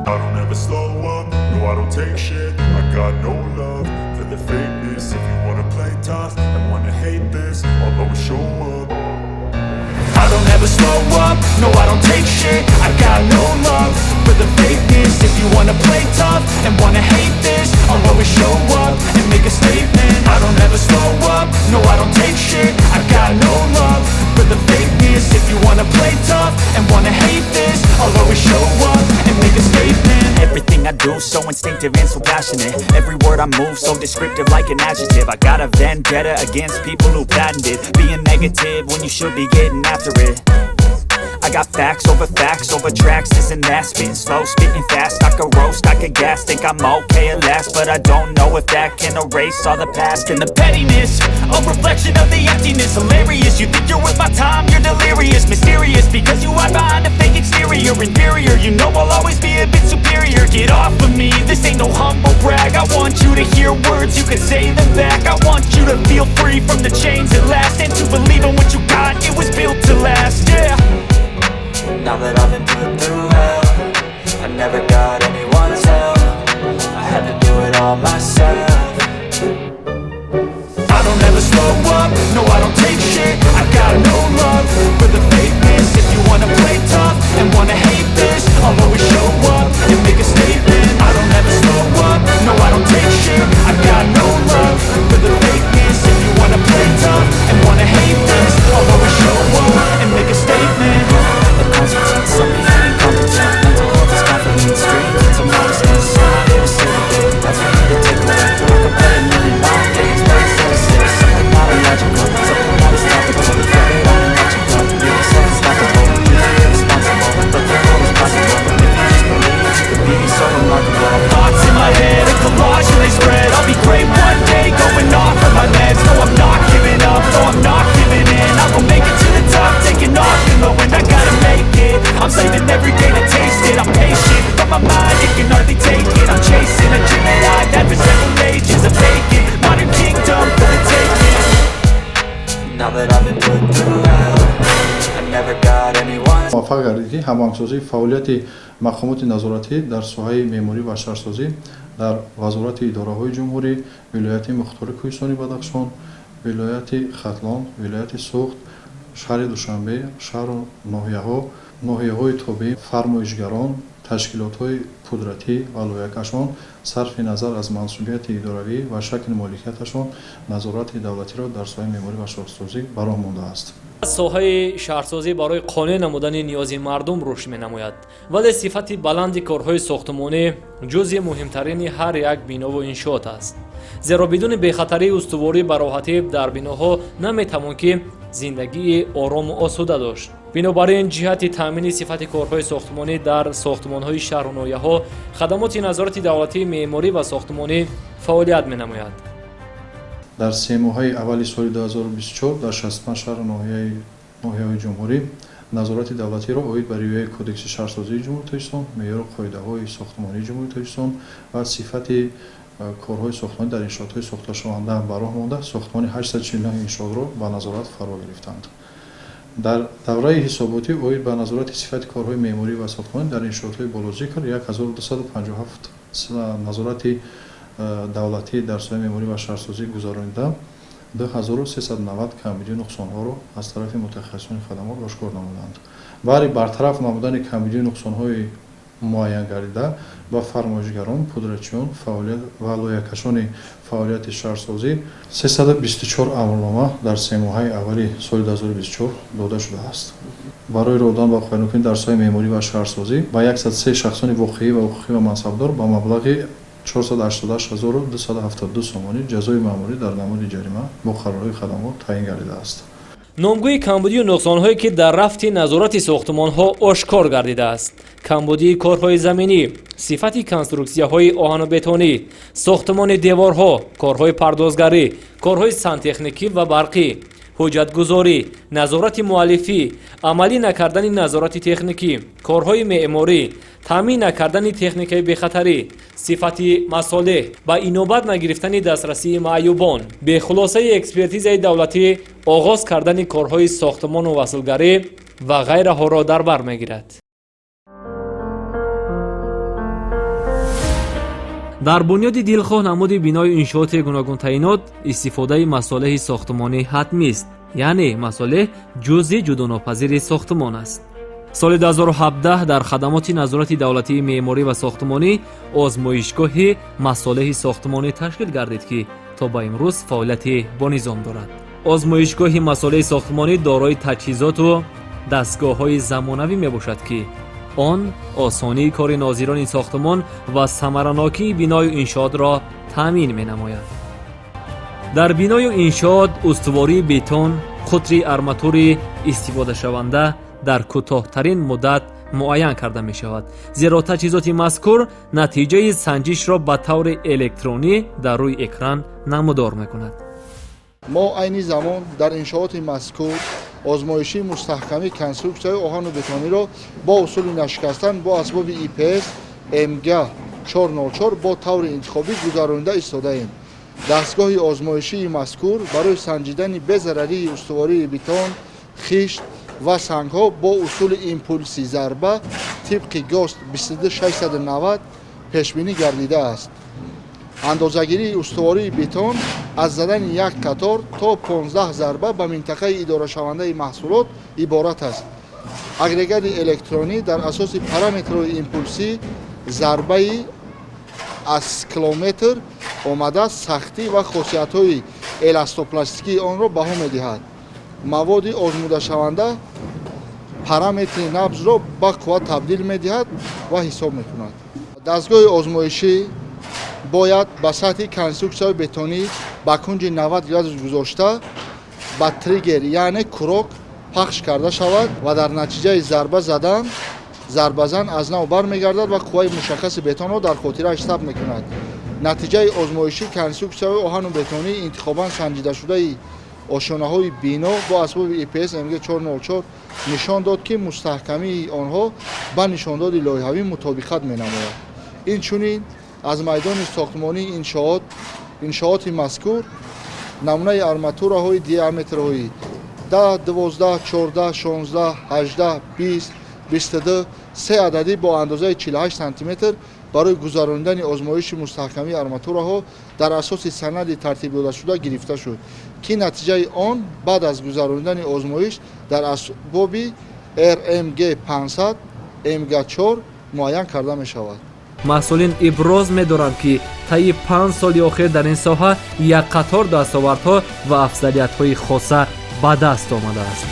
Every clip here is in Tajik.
I don't ever slow up, no I don't take shit. I got no love for the fakeness. If you wanna play tough and wanna hate this, I'll always show up. I don't ever slow up, no I don't take shit. I got no love for the fakeness. If you wanna play tough and wanna hate this, I'll always show up and make a statement. I don't ever slow up, no I don't take shit. I got no love for the fakeness. If you wanna play tough and wanna hate this, I'll always show up and make a statement. Everything I do so instinctive and so passionate. Every word I move so descriptive like an adjective. I got a vendetta against people who patented being negative when you should be getting after it. I got facts over tracks, this and that. Spitting slow, spitting fast, I could roast, I could gas. Think I'm okay at last, but I don't know if that can erase all the past. And the pettiness, a reflection of the emptiness. Hilarious, you think you're worth my time, you're delirious. Mysterious, because you hide behind a fake exterior. Inferior, you know I'll always be a bit superior. Get off of me, this ain't no humble brag. I want you to hear words, you can say them back. I want you to feel free from the chains at last, and to believe in what you got, it was built to last, yeah. Now that I've been put through hell, I never got anyone's help. I had to do it all myself. I don't ever slow up, no I don't take shit. I got no love for the fakeness. If you wanna play tough and wanna hate this, I'll always show up and make a statement. I don't ever slow up, no I don't take shit. I got no love for the fakeness. If you wanna play tough and wanna hate this, I'll always show up and make a statement. The consequence of me feeling competent. Mental health is confidence, dreams of modestness. I'm here to save the day, that's for me to take away. I could play a million long days, but instead of six, something not illogical, something not as topical. The fact that I'm illogical, you yourself is laughable. You're irresponsible, but they're always possible. If you just believe, you could be so remarkable. Thoughts in my head, a collage and they spread. I'll be great one day, going off of my meds. No I'm not giving up, no I'm not giving in. I will make it to the top, taking off and low, and I gotta make it. I'm saving every day to taste it. I'm patient, but my mind, it can hardly take it. I'm chasing a dream that I've had for several ages. A vacant, modern kingdom for the taking. Now that I've been put through hell, I never got anyone's. موفق گردید که هماهنگسازی فعالیت مقامات نظارتی در ساحه معماری و شهرسازی در وزارت اداره‌های جمهوری، ولایت مختار کوهستانی بدخشان، ولایت ختلان، ولایت سوخت، شهر دوشنبه، شهر و ناحیه‌های تابع، فرمایشگران، تشکیلات‌های قدرتی و لایحه‌کشان صرف نظر از مسئولیت اداروی و شکل مالکیتشان نظارت دولتی را در ساحه معماری و شهرسازی بر راه مانده است. ساحه شهرسازی برای قانع نمودن نیاز مردم رشد می‌نماید، ولی صفت بلند کارهای ساختمانی جزء مهمترین هر یک بنا و انشاءات است. زیرا بدون بخطری استواری و راحتی در بناها نمی‌توان که زندگی آرام و آسوده داشت. بنابراین جهت تامین صفت کارهای ساختمانی در ساختمان‌های شهر و ناحیه‌ها خدمات نظارت دولتی معماری و ساختمانی فعالیت می‌نماید. در 3 ماه اول سال 2024 در 65 شهر و ناحیه‌های جمهوری نظارت دولتی را عاید بر رعایت کدکس شهرسازی جمهوری تاجیکستان، معیار و قاعده‌های ساختمانی جمهوری تاجیکستان و صفت کارهای ساختمانی در انشاءات‌های ساخته شونده بر راه مانده ساختمان 849 انشاءات را به نظارت فرا گرفتند. در دوره حساباتی عاید به نظارت صفت کارهای معماری و ساختمانی در انشاءات‌های بالاذکر 1257 نظارت دولتی در ساحه معماری و شهرسازی گذرانیده 2390 کمبودی و نقصان‌ها را از طرف متخصصین خدمات آشکار نمودند. برای برطرف نمودن کمبودی و نقصان‌های معین گردیده با فرمایشگران، پودرچیان، فعالیت و لایحه‌کشان فعالیت شهرسازی 324 امرنامه در 3 ماه اولی سال 2024 داده شده است. برای رودان و خیانتکاری در ساحه معماری و شهرسازی با 103 شخصان واقعی و حقوقی و منصبدار با مبلغ 488,272 سومانی جزای مأموری در نمود جریمه مقررهای خدمات تعیین گردیده است. نامگوی کمبودی و نقصان‌هایی که در رفت نظارت ساختمان‌ها آشکار گردیده است. کمبودی کارهای زمینی، صفت کنسترکسی‌های آهن و بتونی، ساختمان دیوارها، کارهای پردازگری، کارهای سنتخنیکی و برقی، حجتگذاری، نظارت مؤلفی، عملی نکردن نظارت تکنیکی، کارهای معماری، تامین نکردن تکنیک‌های بخطری، صفت مصالح و اینوبت نگرفتن دسترسی معیوبان. به خلاصه اکسپرتیز دولتی آغاز کردن کارهای ساختمان و وصلگری و غیره ها را در بر می‌گیرد. дар бунёди дилхоҳ намуди бинои иншооти гуногун таъинот истифодаи масолеҳи сохтмонӣ ҳатмӣ аст, яъне масолеҳ ҷузъи ҷудонопазири сохтмон аст. соли 2017 дар хадамоти назорати давлатии меъморӣ ва сохтмонӣ озмоишгоҳи масолеҳи сохтмонӣ ташкил гардид, ки то ба имрӯз фаъолияти бонизом дорад. озмоишгоҳи масолеҳи сохтмонӣ дорои таҷҳизоту дастгоҳҳои замонавӣ мебошад, ки он осонии кори нозирони сохтмон ва самаранокии биною иншоотро таъмин менамояд. дар биною иншоот устувории бетон, қутри арматури истифодашаванда дар кӯтоҳтарин муддат муайян карда мешавад, зеро таҷҳизоти мазкур натиҷаи санҷишро ба таври электронӣ дар рӯи экран намудор мекунад. мо айни замон дар иншооти мазкур озмоиши мустаҳками конструксияи оҳану бетониро бо усули нашикастан бо асбоби ИПС МГ 404 бо таври интихобӣ гузаронида истодаем. дастгоҳи озмоишии мазкур барои санҷидани безарарии устувории бетон, хишт ва сангҳо бо усули импулси зарба тибқи ГОСТ 22690 пешбинӣ гардидааст. андозагирии устувории бетон аз задани як катор то 15 зарба ба минтақаи идорашавандаи маҳсулот иборат аст. агрегади электронӣ дар асоси параметрҳои импулсӣ зарбаи аз километр омада сахтӣ ва хосиятҳои эластопластикии онро баҳо медиҳад. маводи озмудашаванда параметри набзро ба қувват табдил медиҳад ва ҳисоб мекунад. дастгоҳи озмоишӣ бояд ба сатҳи конструксияи бетонӣ ба кунҷи 90 градус гузошта ба триггер яъне курок пахш карда шавад ва дар натиҷаи зарба задан зарбазан аз нав бармегардад ва қувваи мушаккаси бетонро дар хотирааш сабт мекунад. натиҷаи озмоиши конструксияи оҳану бетонӣ интихобан санҷидашудаи ошонаҳои бино бо асбоби ИПС МГ 404 нишон дод, ки мустаҳкамии онҳо ба нишондоди лоиҳавӣ мутобиқат менамояд. инчунин аз майдони сохтмонии иншооти мазкур намунаи арматураҳои диаметрҳои 10, 12, 14, 16, 18, 20, 22 се ададӣ бо андозаи 48 сантиметр барои гузарондани озмоиши мустаҳкамии арматураҳо дар асоси санади тартибдодашуда гирифта шуд, ки натиҷаи он баъд аз гузарондани озмоиш дар асбоби RMG 500 MG4 муайян карда мешавад. масъулин иброз медоранд, ки таи 5 соли охир дар ин соҳа як қатор дастовардҳо ва афзалиятҳои хоса ба даст омадааст.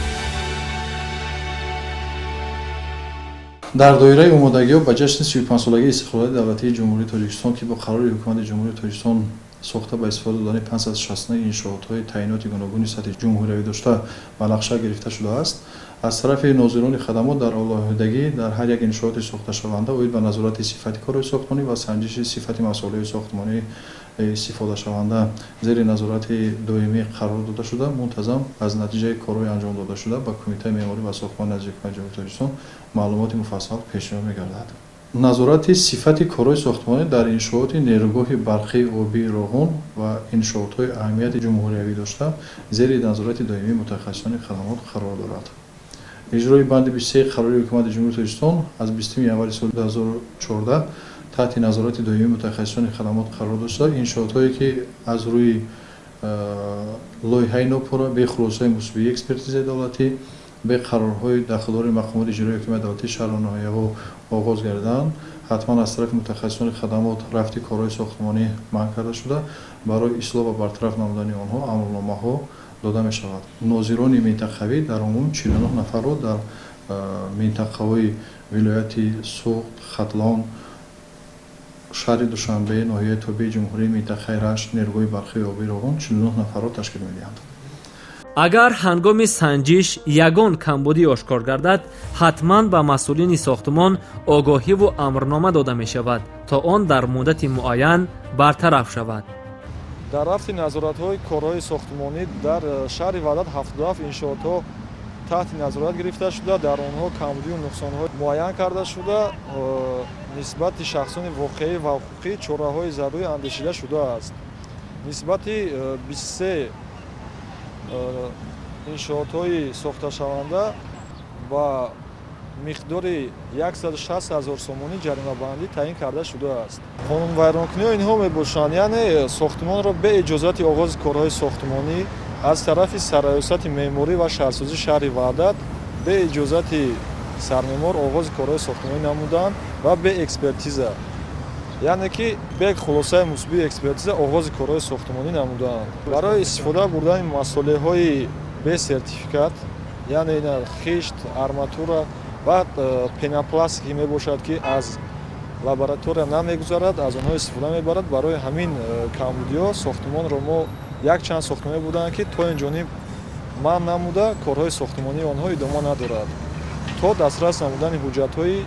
дар доираи омодагиҳо ба ҷашни 35-солагии истиқлолияти давлатии ҷумҳурии Тоҷикистон, ки бо қарори ҳукумати ҷумҳурии Тоҷикистон сохта ба истифода додани 560 иншоотҳои таъиноти гуногуни сатҳи ҷумҳуриявӣ дошта ба нақша гирифта шудааст, аз тарафи нозирони хадамот дар олоҳидагӣ дар ҳар як иншооти сохташаванда оид ба назорати сифати кори сохтмонӣ ва санҷиши сифати масъулияти сохтмонӣ истифодашаванда зери назорати доимӣ қарор дода шуда, мунтазам аз натиҷаи корҳои анҷом дода шуда ба Кумитаи меъморӣ ва сохтмонӣ назди ҳукумати ҷумҳурии Тоҷикистон маълумоти муфассал пешниҳод мегардад. назорати сифати корҳои сохтмонӣ дар иншооти нерӯгоҳи барқии обии Роғун ва иншоотҳои аҳамияти ҷумҳуриявӣ дошта зери назорати доимии мутахассисони хадамот қарор дорад. иҷрои банди 23 қарори ҳукумати ҷумҳурии Тоҷикистон аз 20 январи соли 2014 таҳти назорати доимии мутахассисони хадамот қарор дошта, иншоотҳое ки аз рӯи лоиҳаи нопура бе хулосаи мусбии экспертизаи давлатӣ бе қарорҳои дахлдори мақомоти иҷроии ҳукумати давлатии шаҳру ноҳияҳо оғоз гардиданд, ҳатман аз тарафи мутахассисони хадамот рафти корҳои сохтмонӣ манъ карда шуда, барои ислоҳ ва бартараф намудани онҳо амрномаҳо дода мешавад. нозирони минтақавӣ дар умум 49 нафарро дар минтақаҳои вилояти Суғд, Хатлон, шаҳри Душанбе, ноҳияи тобии ҷумҳурӣ, минтақаи Рашт, нерӯгоҳи барқии обии Роғун 49 нафарро ташкил медиҳанд. агар ҳангоми санҷиш ягон камбудӣ ошкор гардад, ҳатман ба масъулини сохтмон огоҳиву амрнома дода мешавад, то он дар муддати муайян бартараф шавад. дар рафти назоратҳои корҳои сохтмонӣ дар шаҳри Ваҳдат 77 иншоотҳо таҳти назорат гирифта шуда, дар онҳо камбудию нуқсонҳо муайян карда шуда, нисбати шахсони воқеӣ ва ҳуқуқӣ чораҳои зарури андешида шудааст. нисбати 23 иншоотҳои сохташаванда ба миқдори 160 000 сомонӣ ҷаримабандӣ таъин карда шудааст. Қонунвайронкуниҳо инҳо мебошанд, яъне сохтмонро бе иҷозати оғози корҳои сохтмонӣ аз тарафи Сарраёсати меъморӣ ва шаҳрсозии шаҳри Ваҳдат бе иҷозати сармеъмор оғози корҳои сохтмонӣ намудан ва бе экспертиза, яъне ки бе хулосаи мусбии экспертиза оғози корҳои сохтмонӣ намудаанд. Барои истифода бурдани масъулияҳои бе сертификат, яъне ина хишт, арматура ва пенопласт ки мебошад ки аз лаборатория намегузарад, аз онҳо истифода мебарад. Барои ҳамин камбудиҳо сохтмонро мо якчанд сохтмонӣ буданд ки то инҷониб манъ намуда корҳои сохтмонии онҳо идома надорад то дастрас намудани ҳуҷҷатҳои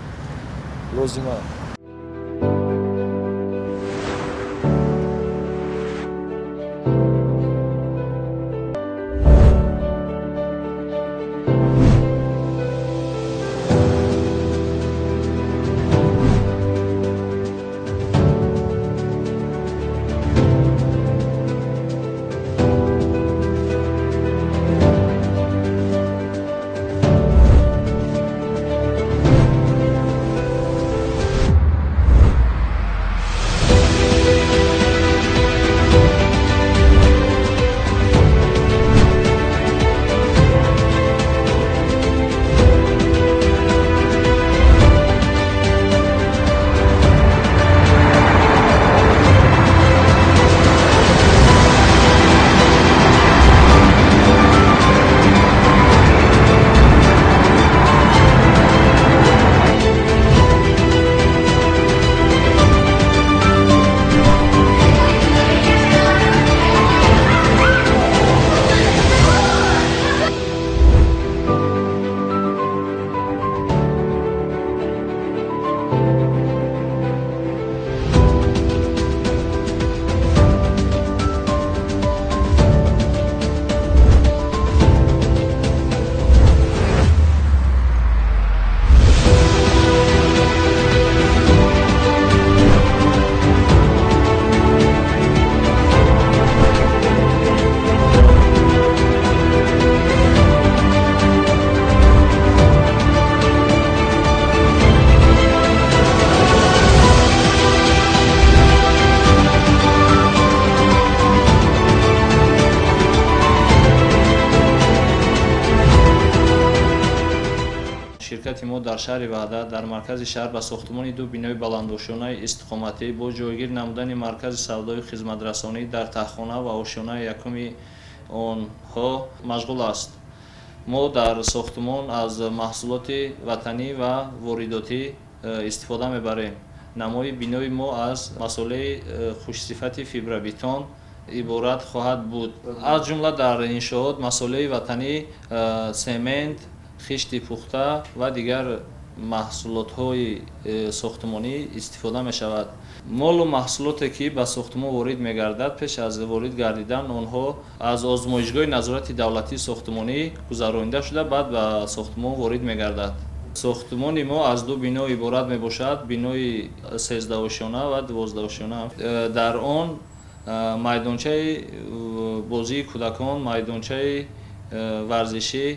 лозима. ширкати мо дар шаҳри Ваҳдат дар маркази шаҳр ба сохтмони ду бинои баландошонаи истиқоматӣ бо ҷойгир намудани маркази савдои хизматрасонӣ дар Таххона ва ошёнаи якуми онҳо машғул аст. Мо дар сохтмон аз маҳсулоти ватанӣ ва воридотӣ истифода мебарем. намои бинои мо аз масъолаи хушсифати фибробетон иборат хоҳад буд. аз ҷумла дар иншоот масъолаи ватанӣ семент, хишти пухта ва дигар маҳсулотҳои сохтмонӣ истифода мешавад. молу маҳсулоте ки ба сохтмон ворид мегардад, пеш аз ворид гардидан онҳо аз озмоишгоҳи назорати давлатии сохтмонӣ гузаронида шуда баъд ба сохтмон ворид мегардад. сохтмони мо аз ду бино иборат мебошад, бинои 13-ошона ва 12-ошона. дар он майдончаи бозии кӯдакон, майдончаи варзишӣ,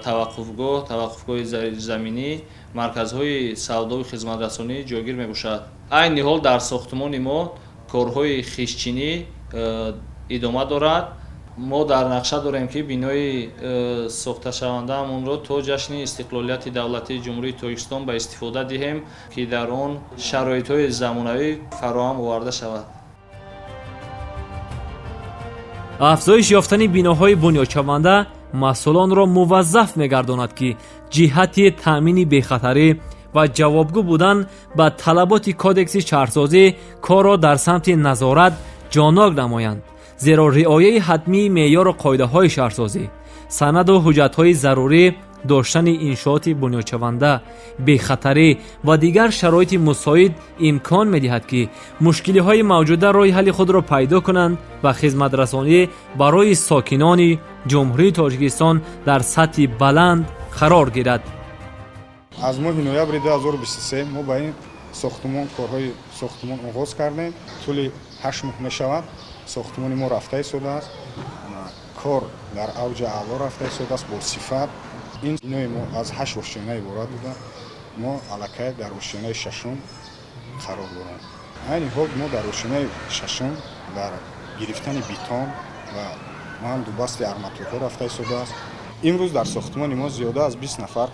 таваққуфгоҳи заминӣ, марказҳои савдои хизматрасонӣ ҷойгир мебошад. айни ҳол дар сохтмони мо корҳои хишчинӣ идома дорад. мо дар нақша дорем ки бинои сохташавандаамонро то ҷашни истиқлолияти давлатии ҷумҳурии Тоҷикистон ба истифода диҳем, ки дар он шароитҳои замонавӣ фароҳам оварда шавад. афзоиш ёфтани биноҳои бунёдшаванда масъулонро муваззаф мегардонад ки ҷиҳати таъмини бехатарӣ ва ҷавобгӯ будан ба талаботи кодекси шаҳрсозӣ корро дар самти назорат ҷонок намоянд, зеро риояи ҳатмии меъёру қоидаҳои шаҳрсозӣ, санаду ҳуҷҷатҳои зарурӣ, доштани иншооти бунёдшаванда, бехатарӣ ва дигар шароити мусоид имкон медиҳад ки мушкилиҳои мавҷуда роҳи ҳалли худро пайдо кунанд ва хизматрасонӣ барои сокинони ҷумҳурии Тоҷикистон дар сатҳи баланд қарор гирад. аз моҳи ноябри 2023 мо ба ин сохтмон корҳои сохтмон оғоз кардем. тӯли 8 моҳ мешавад сохтмони мо рафта истодааст. кор дар авҷи аъло рафта истодааст, бо сифат. ин бинои мо аз 8 ошёна иборат буда. мо аллакай дар ошёнаи шашум қарор дорем. айни ҳол мо дар ошёнаи шашум дар гирифтани битон ва ман дубасти арматурҳо рафта истодааст. имрӯз дар сохтмони мо зиёда аз 20 нафар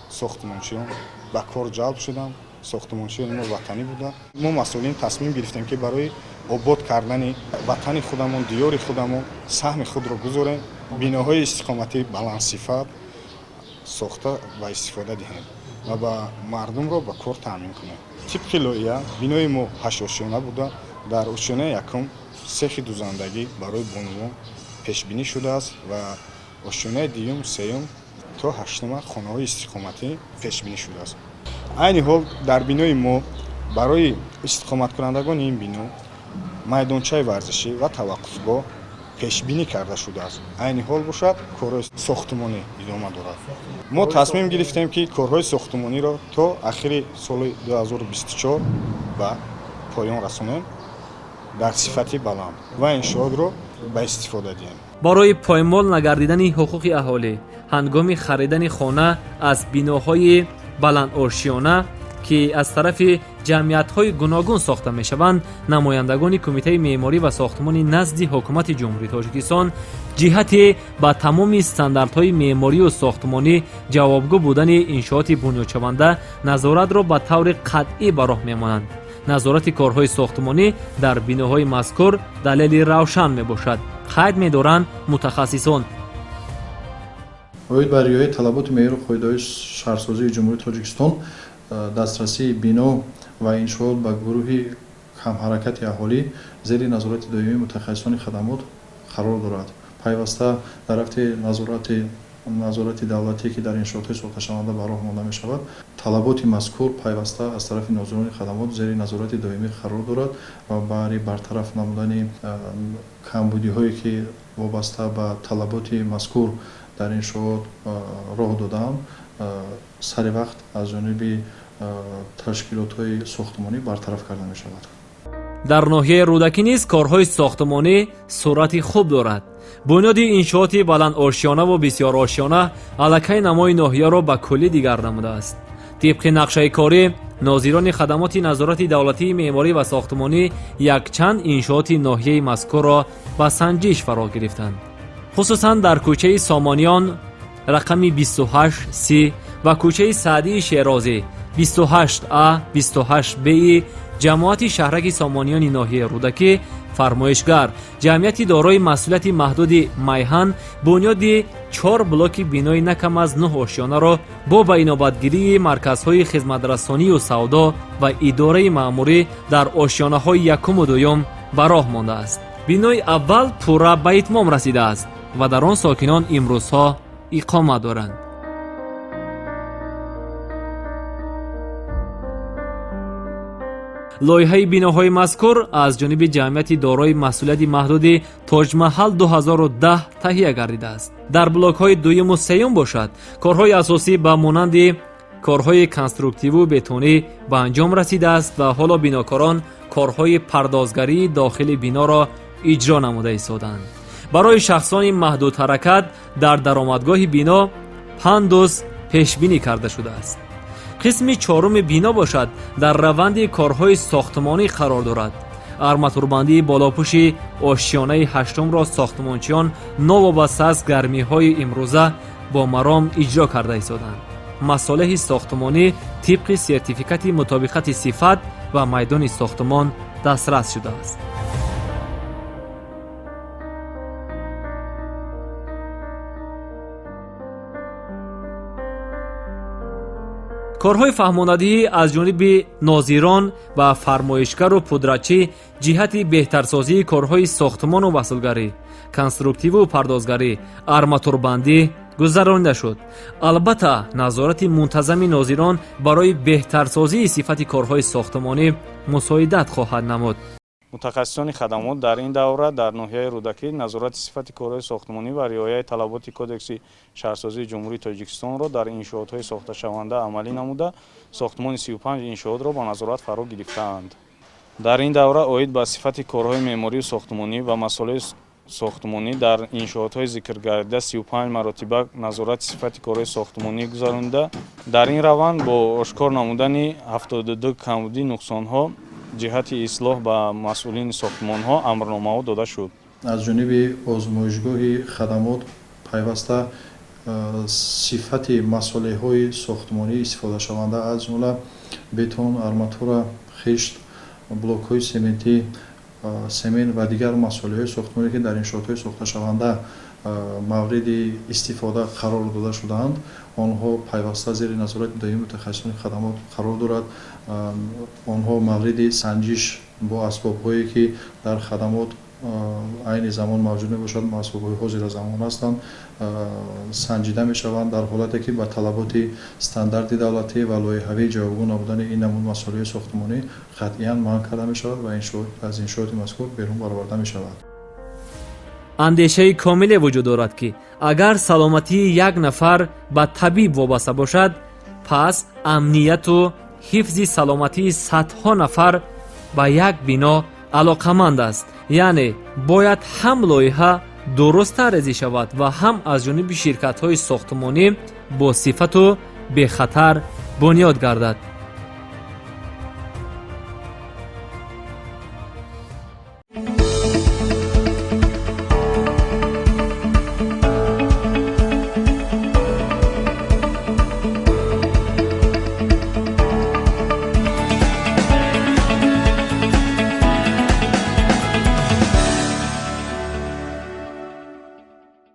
сохтмончиён ба кор ҷалб шуданд. сохтмончиёни мо ватанӣ буда. мо масъулин тасмим гирифтем ки барои обод кардани ватани худамон, диёри худамон саҳми худро гузорем, биноҳои истиқоматии баландсифат сохта ва истифода диҳем ва ба мардумро ба кор таъмин кунем. тибқи лоиҳа бинои мо 8 ошёна буда. дар ошёнаи якум сехи дузандагӣ барои бонувон пешбинӣ шудааст ва ошёнаи дуюм, сеюм то ҳаштума хонаҳои истиқоматӣ пешбинӣ шудааст. айни ҳол дар бинои мо барои истиқоматкунандагони ин бино майдончаи варзишӣ ва таваққуфгоҳ пешбинӣ карда шудааст. айни ҳол бошад корҳои сохтмонӣ идома дорад. мо тасмим гирифтем ки корҳои сохтмониро то ахири соли 2024 ба поён расонем дар сифати баланд ва иншоотро ба истифода диҳем. барои поймол нагардидани ҳуқуқи аҳолӣ ҳангоми харидани хона аз биноҳои баландошиёна ки аз тарафи ҷамъиятҳои гуногун сохта мешаванд, намояндагони кумитаи меъморӣ ва сохтмонӣ назди ҳукумати ҷумҳурии Тоҷикистон ҷиҳати ба тамоми стандартҳои меъморию сохтмонӣ ҷавобгӯ будани иншооти бунёдшаванда назоратро ба таври қатъӣ ба роҳ мемонанд. назорати корҳои сохтмонӣ дар биноҳои мазкур далели равшан мебошад, қайд медоранд мутахассисон. оид ба риояи талаботи меъёру қоидаҳои шаҳрсозии ҷумҳурии Тоҷикистон дастрасии бино ва иншоот ба гурӯҳи камҳаракати аҳолӣ зери назорати доимии мутахассисони хадамот қарор дорад. пайваста дар рафти назорати давлатие ки дар иншоотҳои сохташаванда ба роҳ монда мешавад, талаботи мазкур пайваста аз тарафи нозирони хадамот зери назорати доимӣ қарор дорад ва баъри бартараф намудани камбудиҳое ки вобаста ба талаботи мазкур дар иншоот роҳ додаанд сари вақт аз ҷониби ташкилотҳои сохтмонӣ бартараф карда мешавад. дар ноҳияи рӯдакӣ низ корҳои сохтмонӣ сурати хуб дорад. бунёди иншооти баландошиёна ва бисёрошиёна аллакай намои ноҳияро ба куллӣ дигар намудааст. тибқи нақшаи корӣ нозирони хадамоти назорати давлатии меъморӣ ва сохтмонӣ якчанд иншооти ноҳияи мазкурро ба санҷиш фаро гирифтанд. хусусан дар кӯчаи Сомониён рақами 28C ва кӯчаи Саъдии Шерозӣ 28A, 28B'i ҷамоати шаҳраки Сомониёни ноҳияи рӯдакӣ фармоишгар ҷамъияти дорои масъулияти маҳдуди Майҳан бунёди 4 блоки бинои накам аз 9 ошёнаро бо ба инобатгирии марказҳои хизматрасонию савдо ва идораи маъмурӣ дар ошёнаҳои якуму дуюм ба роҳ мондааст. бинои аввал пурра ба итмом расидааст ва дар он сокинон имрӯзҳо иқомат доранд. лоиҳаи биноҳои мазкур аз ҷониби ҷамъияти дорои масъулияти маҳдуди Тоҷмаҳал 2010 таҳия гардидааст. дар блокҳои дуюму сеюм бошад, корҳои асосӣ ба монанди корҳои конструктиву бетонӣ ба анҷом расидааст ва ҳоло бинокорон корҳои пардозгарии дохили биноро иҷро намуда истоданд. барои шахсони маҳдудҳаракат дар даромадгоҳи бино пандус пешбинӣ карда шудааст. қисми чоруми бино бошад дар раванди корҳои сохтмонӣ қарор дорад. арматурбандии болопӯши ошёнаи ҳаштумро сохтмончиён новобаста аз гармиҳои имрӯза бо маром иҷро карда истоданд. масолиҳи сохтмонӣ тибқи сертификати мутобиқати сифат ва майдони сохтмон дастрас шудааст. корҳои фаҳмондадиҳӣ аз ҷониби нозирон ва фармоишгару пудратчӣ ҷиҳати беҳтарсозии корҳои сохтмону васулгарӣ, конструктиву пардозгарӣ, арматурбандӣ гузаронида шуд. албатта назорати мунтазами нозирон барои беҳтарсозии сифати корҳои сохтмонӣ мусоидат хоҳад намуд. мутахассисони хадамот дар ин давра дар ноҳияи рӯдакӣ назорати сифати корҳои сохтмонӣ ва риояи талаботи кодекси шаҳрсозии ҷумҳурии Тоҷикистонро дар иншоотҳои сохташаванда амалӣ намуда, сохтмони 35 иншоотро ба назорат фаро гирифтаанд. дар ин давра оид ба сифати корҳои меъморию сохтмонӣ ва масъулияти сохтмонӣ дар иншоотҳои зикргарда 35 маротиба назорати сифати корҳои сохтмонӣ гузаронда, дар ин раванд бо ошкор намудани 72 камбудии нуқсонҳо ҷиҳати ислоҳ ба масъулини сохтмонҳо амрномаҳо дода шуд. аз ҷониби озмоишгоҳи хадамот пайваста сифати масъулияҳои сохтмонӣ истифодашаванда аз ҷумла бетон, арматура, хишт, блокҳои сементӣ, семент ва дигар масъулияҳои сохтмонӣ ки дар иншоотҳои сохташаванда мавриди истифода қарор дода шудаанд, онҳо пайваста зери назорати доимии мутахассисони хадамот қарор дорад. онҳо мавриди санҷиш бо асбобҳое ки дар хадамот айни замон мавҷуд мебошад, асбобҳои ҳозира замон ҳастанд, санҷида мешаванд дар ҳолате ки ба талаботи стандарти давлатӣ ва лоиҳавии ҷавобгӯ набудани ин намуд масъулияҳои сохтмонӣ қатъиян манъ карда мешавад ва аз иншооти мазкур берун бароварда мешавад. андешаи комиле вуҷуд дорад ки агар саломатии як нафар ба табиб вобаста бошад, пас амнияту ҳифзи саломатии садҳо нафар ба як бино алоқаманд аст. яъне бояд ҳам лоиҳа дурустар резӣ шавад ва ҳам аз ҷониби ширкатҳои сохтмонӣ бо сифату бехатар бунёд гардад.